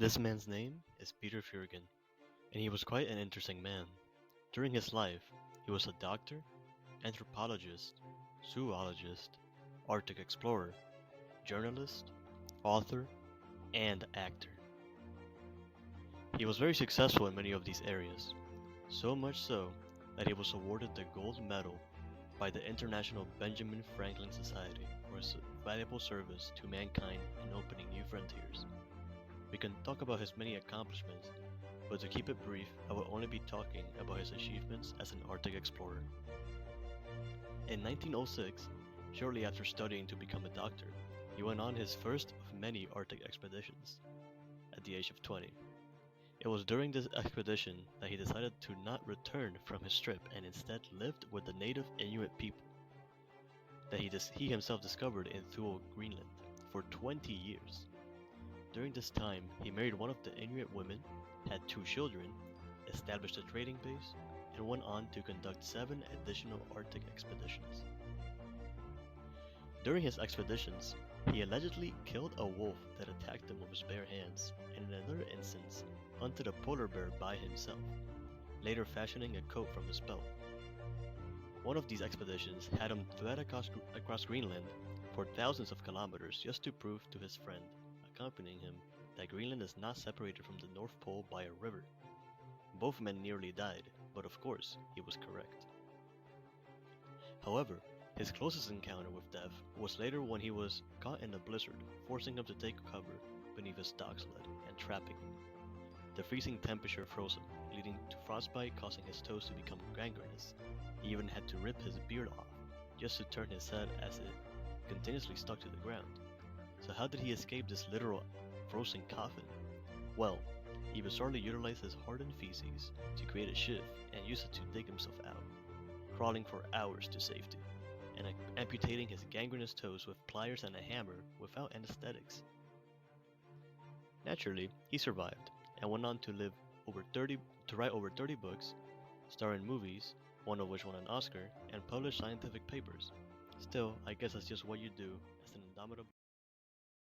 This man's name is Peter Freuchen, and he was quite an interesting man. During his life, he was a doctor, anthropologist, zoologist, Arctic explorer, journalist, author, and actor. He was very successful in many of these areas, so much so that he was awarded the gold medal by the International Benjamin Franklin Society for his valuable service to mankind in opening new frontiers. We can talk about his many accomplishments, but to keep it brief, I will only be talking about his achievements as an Arctic explorer. In 1906, shortly after studying to become a doctor, he went on his first of many Arctic expeditions, at the age of 20. It was during this expedition that he decided to not return from his trip and instead lived with the native Inuit people that he himself discovered in Thule, Greenland, for 20 years. During this time, he married one of the Inuit women, had 2 children, established a trading base, and went on to conduct 7 additional Arctic expeditions. During his expeditions, he allegedly killed a wolf that attacked him with his bare hands, and in another instance, hunted a polar bear by himself, later fashioning a coat from his pelt. One of these expeditions had him thread across Greenland for thousands of kilometers just to prove to his friend, accompanying him, that Greenland is not separated from the North Pole by a river. Both men nearly died, but of course, he was correct. However, his closest encounter with death was later when he was caught in a blizzard, forcing him to take cover beneath his dog sled and trapping him. The freezing temperature froze him, leading to frostbite, causing his toes to become gangrenous. He even had to rip his beard off just to turn his head as it continuously stuck to the ground. So how did he escape this literal frozen coffin? Well, he bizarrely utilized his hardened feces to create a shift and used it to dig himself out, crawling for hours to safety, and amputating his gangrenous toes with pliers and a hammer without anesthetics. Naturally, he survived and went on to write over 30 books, star in movies, one of which won an Oscar, and publish scientific papers. Still, I guess that's just what you do as an indomitable